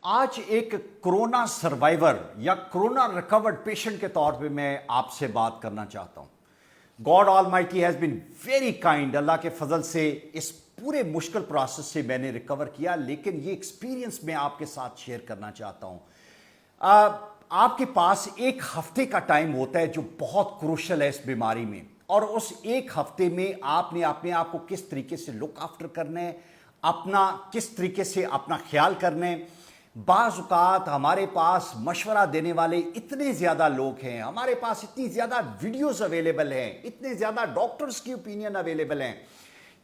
आज एक corona survivor या कोरोना रिकवर्ड पेशेंट के तौर पे मैं आपसे बात करना चाहता हूं। God almighty has been very kind. अल्लाह के फजल से इस पूरे मुश्किल प्रोसेस से मैंने रिकवर किया, लेकिन ये एक्सपीरियंस मैं आपके साथ शेयर करना चाहता हूं। आपके पास एक हफ्ते का टाइम होता है जो बहुत क्रूशल है इस बीमारी में, और उस एक हफ्ते में आपने अपने आप को किस तरीके से लुक आफ्टर करना है, अपना किस तरीके से अपना ख्याल करना है। बाज़ औक़ात हमारे पास मशवरा देने वाले इतने ज़्यादा लोग हैं, हमारे पास इतनी ज़्यादा वीडियोस अवेलेबल हैं, इतने ज़्यादा डॉक्टर्स की ओपिनियन अवेलेबल हैं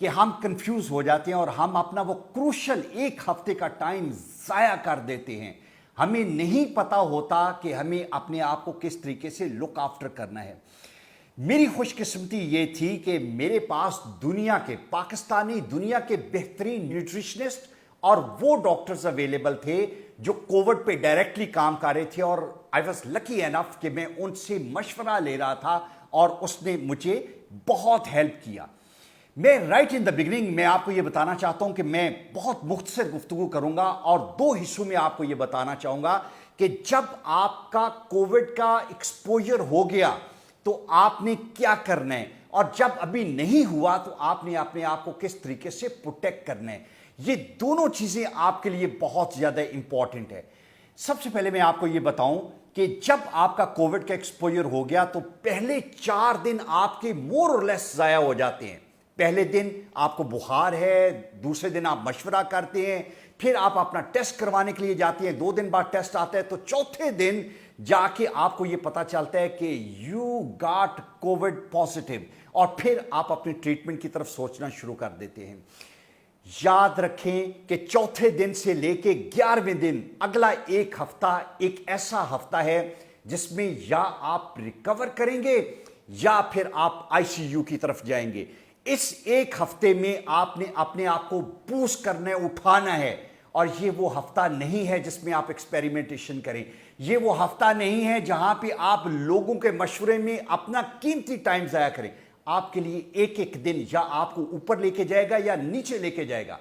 कि हम कंफ्यूज हो जाते हैं और हम अपना वो क्रूशल एक हफ्ते का टाइम ज़ाया कर देते हैं। हमें नहीं पता होता कि हमें अपने आप को किस तरीके से लुक आफ्टर करना है। मेरी खुशकिस्मती ये थी कि मेरे पास पाकिस्तानी दुनिया के बेहतरीन न्यूट्रिशनिस्ट और वो डॉक्टर्स अवेलेबल थे जो कोविड पे डायरेक्टली काम कर रहे थे, और आई वॉज लकी एनफ कि मैं उनसे मशवरा ले रहा था और उसने मुझे बहुत हेल्प किया। मैं राइट इन द बिगिनिंग में आपको ये बताना चाहता हूं कि मैं बहुत मुख्तसर गुफ्तगू करूंगा और दो हिस्सों में आपको ये बताना चाहूंगा कि जब आपका कोविड का एक्सपोजर हो गया तो आपने क्या करना है, और जब अभी नहीं हुआ तो आपने अपने आप को किस तरीके से प्रोटेक्ट करना है। ये दोनों चीजें आपके लिए बहुत ज्यादा इंपॉर्टेंट है। सबसे पहले मैं आपको ये बताऊं कि जब आपका कोविड का एक्सपोजर हो गया तो पहले 4 दिन आपके मोर और लेस जाया हो जाते हैं। पहले दिन आपको बुखार है, दूसरे दिन आप मशवरा करते हैं, फिर आप अपना टेस्ट करवाने के लिए जाते हैं, 2 दिन बाद टेस्ट आता है, तो चौथे दिन जाके आपको ये पता चलता है कि यू गॉट कोविड पॉजिटिव, और फिर आप अपनी ट्रीटमेंट की तरफ सोचना शुरू कर देते हैं। याद रखें कि चौथे दिन से लेके 11वें दिन अगला एक हफ्ता एक ऐसा हफ्ता है जिसमें या आप रिकवर करेंगे या फिर आप आईसीयू की तरफ जाएंगे। इस एक हफ्ते में आपने अपने आप को बूस्ट करना है, उठाना है, और ये वो हफ्ता नहीं है जिसमें आप एक्सपेरिमेंटेशन करें। ये वो हफ्ता नहीं है जहां पे आप लोगों के मशवरे में अपना कीमती टाइम जाया करें। आपके लिए एक एक दिन या आपको ऊपर लेके जाएगा या नीचे लेके जाएगा।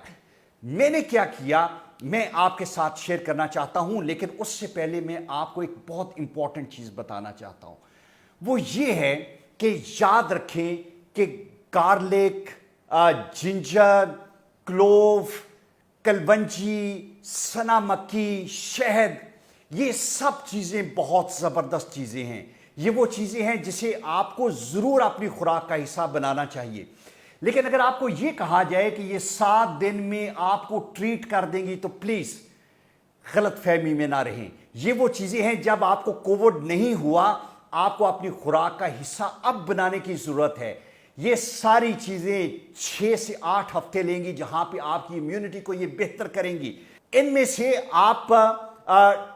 मैंने क्या किया मैं आपके साथ शेयर करना चाहता हूं, लेकिन उससे पहले मैं आपको एक बहुत इंपॉर्टेंट चीज बताना चाहता हूं। वो ये है कि याद रखें कि गार्लिक, जिंजर, क्लोव, कलवंजी, सना मक्खी, शहद, ये सब चीजें बहुत जबरदस्त चीजें हैं। ये वो चीजें हैं जिसे आपको जरूर अपनी खुराक का हिस्सा बनाना चाहिए। लेकिन अगर आपको ये कहा जाए कि ये 7 दिन में आपको ट्रीट कर देंगी तो प्लीज गलत फहमी में ना रहें। ये वो चीजें हैं जब आपको कोविड नहीं हुआ, आपको अपनी खुराक का हिस्सा अब बनाने की जरूरत है। ये सारी चीजें 6 से 8 हफ्ते लेंगी जहां पे आपकी इम्यूनिटी को ये बेहतर करेंगी। इनमें से आप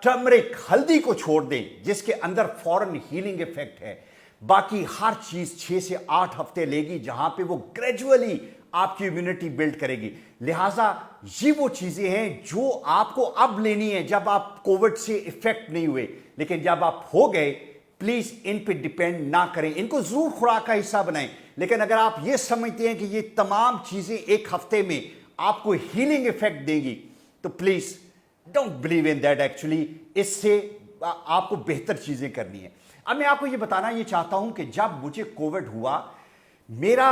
टर्मरिक, हल्दी को छोड़ दें जिसके अंदर फॉरन हीलिंग इफेक्ट है। बाकी हर चीज 6 से 8 हफ्ते लेगी जहां पे वो ग्रेजुअली आपकी इम्यूनिटी बिल्ड करेगी। लिहाजा ये वो चीजें हैं जो आपको अब लेनी है जब आप कोविड से इफेक्ट नहीं हुए, लेकिन जब आप हो गए प्लीज इन पे डिपेंड ना करें। इनको जरूर खुराक का हिस्सा बनाएं, लेकिन अगर आप ये समझते हैं कि ये तमाम चीजें एक हफ्ते में आपको हीलिंग इफेक्ट देंगी तो please don't believe in that. Actually इससे आपको बेहतर चीजें करनी है। अब मैं आपको ये बताना ये चाहता हूं कि जब मुझे कोविड हुआ, मेरा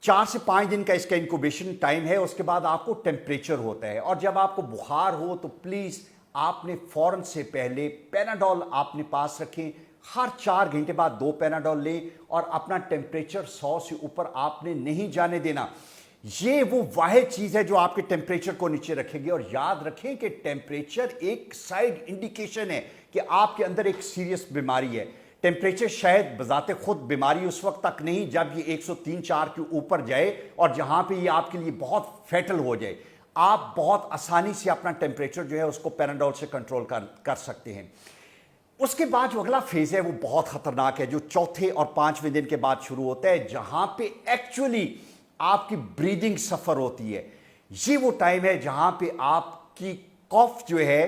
4 से 5 दिन का इसका इंक्यूबेशन टाइम है। उसके बाद आपको टेम्परेचर होता है, और जब आपको बुखार हो तो प्लीज आपने फौरन से पहले पैनाडोल अपने पास रखें। हर 4 घंटे बाद 2 पैनाडोल लें, और अपना टेम्परेचर 100 से ऊपर आपने नहीं जाने देना। ये वो वाहिद चीज है जो आपके टेम्परेचर को नीचे रखेगी। और याद रखें कि टेम्परेचर एक साइड इंडिकेशन है कि आपके अंदर एक सीरियस बीमारी है। टेम्परेचर शायद बजाते खुद बीमारी उस वक्त तक नहीं जब ये 103-4 के ऊपर जाए और जहां पे ये आपके लिए बहुत फैटल हो जाए। आप बहुत आसानी से अपना टेम्परेचर जो है उसको पैनाडोल से कंट्रोल कर सकते हैं। उसके बाद जो अगला फेज है वो बहुत खतरनाक है, जो चौथे और 5वें दिन के बाद शुरू होता है, जहां पे एक्चुअली आपकी ब्रीदिंग सफर होती है। ये वो टाइम है जहां पे आपकी कॉफ जो है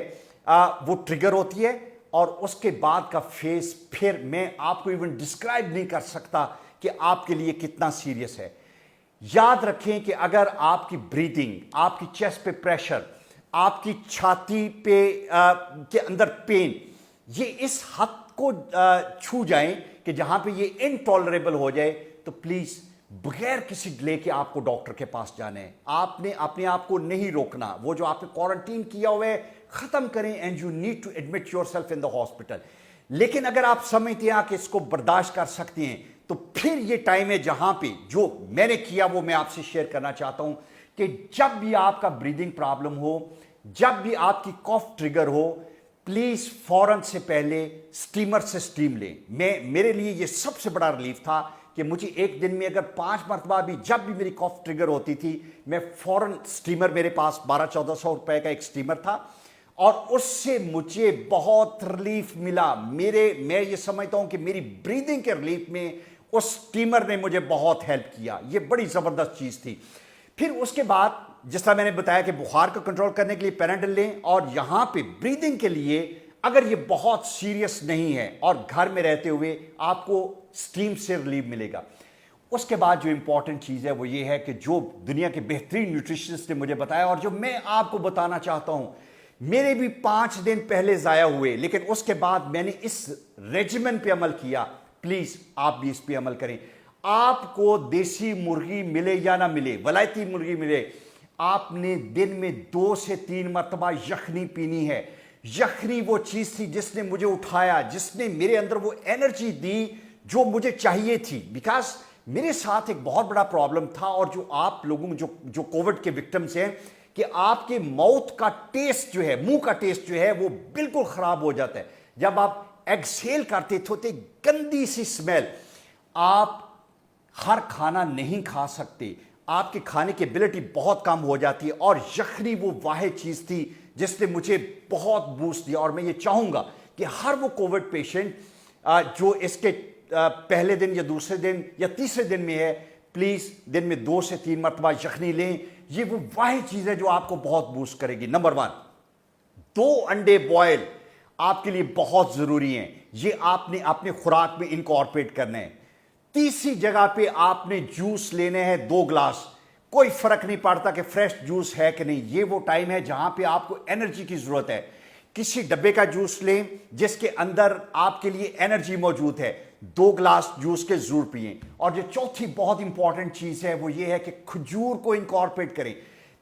वो ट्रिगर होती है, और उसके बाद का फेज फिर मैं आपको इवन डिस्क्राइब नहीं कर सकता कि आपके लिए कितना सीरियस है। याद रखें कि अगर आपकी ब्रीदिंग, आपकी चेस्ट पे प्रेशर, آپ کی چھاتی پہ کے اندر پین، یہ اس حد کو چھو جائیں کہ جہاں پہ یہ انٹالریبل ہو جائے، تو پلیز بغیر کسی ڈیلے کے آپ کو ڈاکٹر کے پاس جانا ہے. آپ نے اپنے آپ کو نہیں روکنا. وہ جو آپ نے کوارنٹین کیا ہوا ہے ختم کریں، and you need to admit yourself in the hospital. لیکن اگر آپ سمجھتے ہیں کہ اس کو برداشت کر سکتے ہیں، تو پھر یہ ٹائم ہے جہاں پہ جو میں نے کیا وہ میں آپ سے شیئر کرنا چاہتا ہوں کہ جب بھی آپ کا بریدنگ پرابلم ہو، جب بھی آپ کی کاف ٹریگر ہو، پلیز فوراً سے پہلے سٹیمر سے سٹیم لیں. میرے لیے یہ سب سے بڑا ریلیف تھا کہ مجھے ایک دن میں اگر 5 مرتبہ بھی جب بھی میری کاف ٹریگر ہوتی تھی، میں فوراً سٹیمر، میرے پاس 1200-1400 روپے کا ایک سٹیمر تھا، اور اس سے مجھے بہت ریلیف ملا. میں یہ سمجھتا ہوں کہ میری بریدنگ کے ریلیف میں اس سٹیمر نے مجھے بہت ہیلپ کیا. یہ بڑی زبردست چیز تھی. پھر اس کے بعد جس طرح میں نے بتایا کہ بخار کو کنٹرول کرنے کے لیے پیناڈل لیں، اور یہاں پہ بریدنگ کے لیے اگر یہ بہت سیریس نہیں ہے اور گھر میں رہتے ہوئے آپ کو سٹیم سے ریلیف ملے گا. اس کے بعد جو امپورٹنٹ چیز ہے وہ یہ ہے کہ جو دنیا کے بہترین نیوٹریشنسٹ نے مجھے بتایا اور جو میں آپ کو بتانا چاہتا ہوں، میرے بھی 5 دن پہلے ضائع ہوئے، لیکن اس کے بعد میں نے اس ریجیمن پہ عمل کیا. پلیز آپ بھی اس پہ عمل کریں. آپ کو دیسی مرغی ملے یا نہ ملے، ولایتی مرغی ملے، آپ نے دن میں 2 سے 3 مرتبہ یخنی پینی ہے. یخنی وہ چیز تھی جس نے مجھے اٹھایا، جس نے میرے اندر وہ انرجی دی جو مجھے چاہیے تھی. بیکاز میرے ساتھ ایک بہت بڑا پرابلم تھا، اور جو آپ لوگوں جو کووڈ کے وکٹمز ہیں، کہ آپ کے ماؤتھ کا ٹیسٹ جو ہے، منہ کا ٹیسٹ جو ہے وہ بالکل خراب ہو جاتا ہے. جب آپ ایکسیل کرتے تھے گندی سی سمیل، آپ ہر کھانا نہیں کھا سکتے، آپ کے کھانے کی ایبلٹی بہت کم ہو جاتی ہے. اور یخنی وہ واحد چیز تھی جس نے مجھے بہت بوسٹ دیا. اور میں یہ چاہوں گا کہ ہر وہ کووڈ پیشنٹ جو اس کے پہلے دن یا دوسرے دن یا تیسرے دن میں ہے، پلیز دن میں 2 سے 3 مرتبہ یخنی لیں. یہ وہ واحد چیز ہے جو آپ کو بہت بوسٹ کرے گی. نمبر 1، 2 انڈے بوائل آپ کے لیے بہت ضروری ہیں. یہ آپ نے اپنے خوراک میں انکارپوریٹ کرنا ہے. تیسری جگہ پہ آپ نے جوس لینے ہیں 2 گلاس. کوئی فرق نہیں پڑتا کہ فریش جوس ہے کہ نہیں. یہ وہ ٹائم ہے جہاں پہ آپ کو انرجی کی ضرورت ہے. کسی ڈبے کا جوس لیں جس کے اندر آپ کے لیے انرجی موجود ہے. 2 گلاس جوس کے ضرور پئیں. اور جو چوتھی بہت امپورٹنٹ چیز ہے وہ یہ ہے کہ کھجور کو انکارپوریٹ کریں.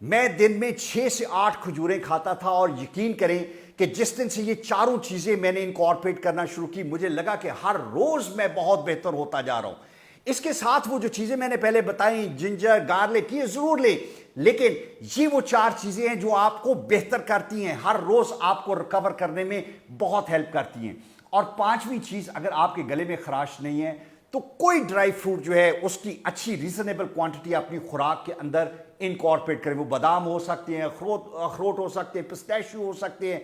میں دن میں 6 سے 8 کھجوریں کھاتا تھا، اور یقین کریں کہ جس دن سے یہ چاروں چیزیں میں نے انکارپوریٹ کرنا شروع کی، مجھے لگا کہ ہر روز میں بہت بہتر ہوتا جا رہا ہوں. اس کے ساتھ وہ جو چیزیں میں نے پہلے بتائیں، جنجر، گارلک، یہ ضرور لیں، لیکن یہ وہ 4 چیزیں ہیں جو آپ کو بہتر کرتی ہیں، ہر روز آپ کو ریکور کرنے میں بہت ہیلپ کرتی ہیں. اور 5ویں چیز، اگر آپ کے گلے میں خراش نہیں ہے تو کوئی ڈرائی فروٹ جو ہے اس کی اچھی ریزنیبل کوانٹٹی اپنی خوراک کے اندر انکارپوریٹ کریں. وہ بادام ہو سکتے ہیں، اخروٹ ہو سکتے ہیں، پسٹیشیو ہو سکتے ہیں.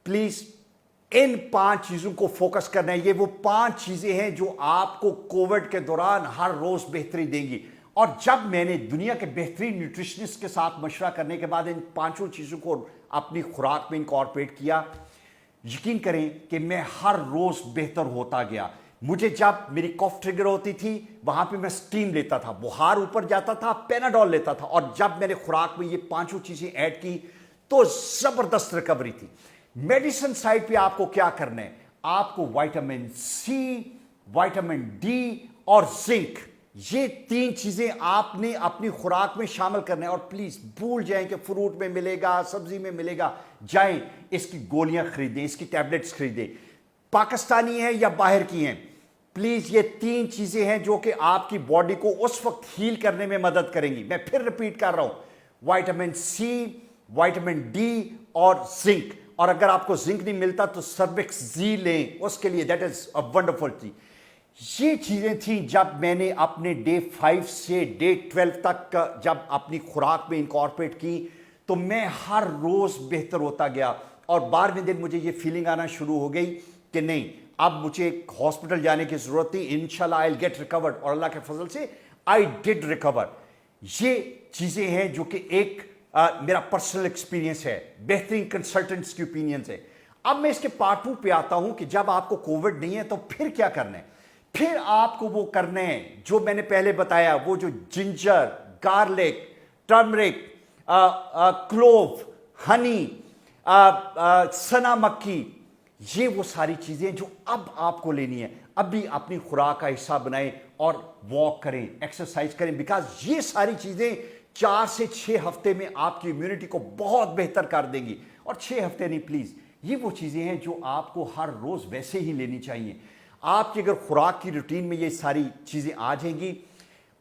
پلیز ان 5 چیزوں کو فوکس کرنا ہے. یہ وہ 5 چیزیں ہیں جو آپ کو کووڈ کے دوران ہر روز بہتری دیں گی. اور جب میں نے دنیا کے بہترین نیوٹریشنسٹ کے ساتھ مشورہ کرنے کے بعد ان 5 چیزوں کو اپنی خوراک میں انکارپوریٹ کیا، یقین کریں کہ میں ہر روز بہتر ہوتا گیا. مجھے جب میری کاف ٹریگر ہوتی تھی وہاں پہ میں سٹیم لیتا تھا، بخار اوپر جاتا تھا، پیناڈول لیتا تھا، اور جب میں نے خوراک میں یہ 5 چیزیں ایڈ کی تو زبردست ریکوری تھی. میڈیسن سائڈ پہ آپ کو کیا کرنا ہے؟ آپ کو وائٹامن سی، وائٹامن ڈی اور زنک، یہ 3 چیزیں آپ نے اپنی خوراک میں شامل کرنا ہے. اور پلیز بھول جائیں کہ فروٹ میں ملے گا، سبزی میں ملے گا. جائیں اس کی گولیاں خریدیں، اس کی ٹیبلٹس خریدیں، پاکستانی ہیں یا باہر کی ہیں. پلیز یہ 3 چیزیں ہیں جو کہ آپ کی باڈی کو اس وقت ہیل کرنے میں مدد کریں گی. میں پھر ریپیٹ کر رہا ہوں، وائٹامن سی، وائٹامن ڈی اور زنک. اور اگر آپ کو زنک نہیں ملتا تو سروکس زی لیں اس کے لیے، دیٹ از اے ونڈرفل تھی. یہ چیزیں تھیں جب میں نے اپنے ڈے 5 سے ڈے 12 تک جب اپنی خوراک میں انکارپوریٹ کی تو میں ہر روز بہتر ہوتا گیا. اور 12ویں دن مجھے یہ فیلنگ آنا شروع ہو گئی کہ نہیں، اب مجھے ہاسپٹل جانے کی ضرورت تھی. انشاءاللہ آئی ول گیٹ ریکورڈ، اور اللہ کے فضل سے آئی ڈڈ ریکور. یہ چیزیں ہیں جو کہ ایک میرا پرسنل ایکسپیرینس ہے، بہترین کنسلٹنٹس کی اوپینینز ہے. اب میں اس کے پارٹ 2 پہ آتا ہوں کہ جب آپ کو کووڈ نہیں ہے تو پھر کیا کرنا ہے. پھر آپ کو وہ کرنا ہے جو میں نے پہلے بتایا، وہ جو جنجر، گارلک، ٹرمرک، کلوو، हनी, सना मक्खी, ये वो सारी चीज़ें जो अब आपको लेनी है। अब भी अपनी खुराक का हिस्सा बनाएं और वॉक करें, एक्सरसाइज करें, बिकॉज ये सारी चीज़ें 4 से 6 हफ्ते में आपकी इम्यूनिटी को बहुत बेहतर कर देंगी। और 6 हफ्ते नहीं प्लीज़, ये वो चीज़ें हैं जो आपको हर रोज़ वैसे ही लेनी चाहिए। आपकी अगर खुराक की रूटीन में ये सारी चीज़ें आ जाएंगी,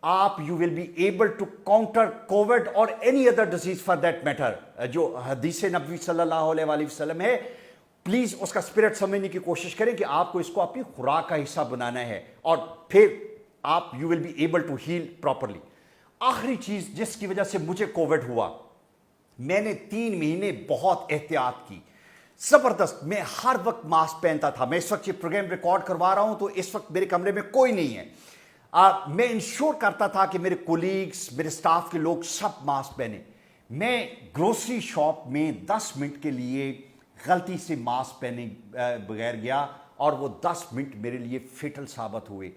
आप you will be able to counter Covid और any other disease for that matter. जो हदीस नबवी सल्लल्लाहु अलैहि वसल्लम है, प्लीज उसका स्पिरिट समझने की कोशिश करें कि आपको इसको अपनी खुराक का हिस्सा बनाना है और फिर आप you will be able to heal properly. आखिरी चीज जिसकी वजह से मुझे कोविड हुआ, मैंने 3 महीने बहुत एहतियात की, जबरदस्त। मैं हर वक्त मास्क पहनता था। मैं इस वक्त ये प्रोग्राम रिकॉर्ड करवा रहा हूं तो इस वक्त मेरे कमरे में कोई नहीं है। मैं इंश्योर करता था कि मेरे कोलीग्स, मेरे स्टाफ के लोग सब मास्क पहने। मैं ग्रोसरी शॉप में 10 मिनट के लिए गलती से मास्क पहने बगैर गया और वो 10 मिनट मेरे लिए फेटल साबित हुए।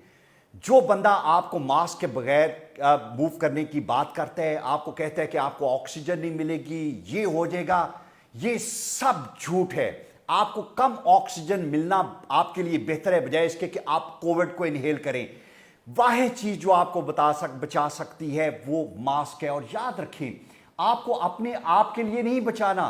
जो बंदा आपको मास्क के बगैर मूव करने की बात करता है, आपको कहता है कि आपको ऑक्सीजन नहीं मिलेगी, ये हो जाएगा, ये सब झूठ है। आपको कम ऑक्सीजन मिलना आपके लिए बेहतर है बजाय इसके कि आप कोविड को इनहेल करें। वाहिद चीज जो आपको बचा सकती है वो मास्क है। और याद रखें, आपको अपने आप के लिए नहीं बचाना,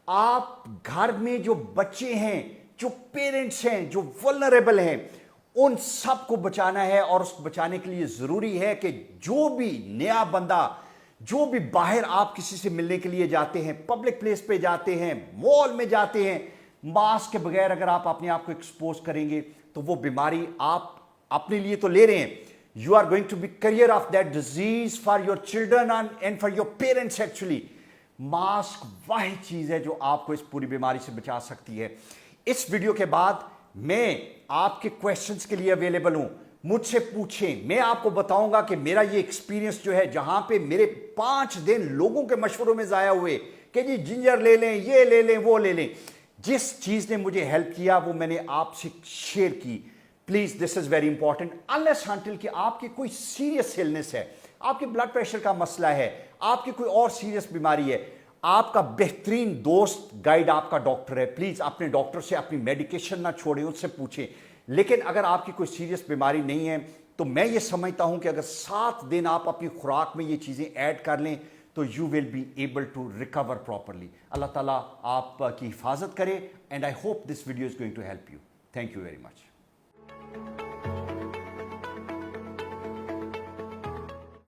आप घर में जो बच्चे हैं, जो पेरेंट्स हैं, जो वल्नरेबल हैं, उन सब को बचाना है। और उस बचाने के लिए जरूरी है कि जो भी नया बंदा, जो भी बाहर आप किसी से मिलने के लिए जाते हैं, पब्लिक प्लेस पे जाते हैं, मॉल में जाते हैं, मास्क के बगैर अगर आप अपने आप को एक्सपोज करेंगे तो वो बीमारी आप अपने लिए तो ले रहे हैं, you are going to be carrier of that disease for your children and for your parents. Actually mask वही चीज है जो आपको इस पूरी बीमारी से बचा सकती है। इस वीडियो के बाद मैं आपके क्वेश्चंस के लिए अवेलेबल हूं, मुझसे पूछें। मैं आपको बताऊंगा कि मेरा ये एक्सपीरियंस जो है, जहां पे मेरे 5 दिन लोगों के मशवरों में जाया हुए कि जी जिंजर ले लें, ये ले लें, वो ले लें, जिस चीज ने मुझे हेल्प किया वो मैंने आपसे शेयर की। Please, this is very important. Unless until कि आपकी कोई सीरियस इलनेस है, आपके ब्लड प्रेशर का मसला है, आपकी कोई और सीरियस बीमारी है, आपका बेहतरीन दोस्त गाइड आपका डॉक्टर है। प्लीज अपने डॉक्टर से अपनी मेडिकेशन ना छोड़ें, उससे पूछें। लेकिन अगर आपकी कोई सीरियस बीमारी नहीं है तो मैं ये समझता हूं कि अगर 7 दिन आप अपनी खुराक में ये चीजें ऐड कर लें तो you will be able to recover properly. अल्लाह ताला आपकी हिफाजत करे and I hope this video is going to help you. Thank you very much.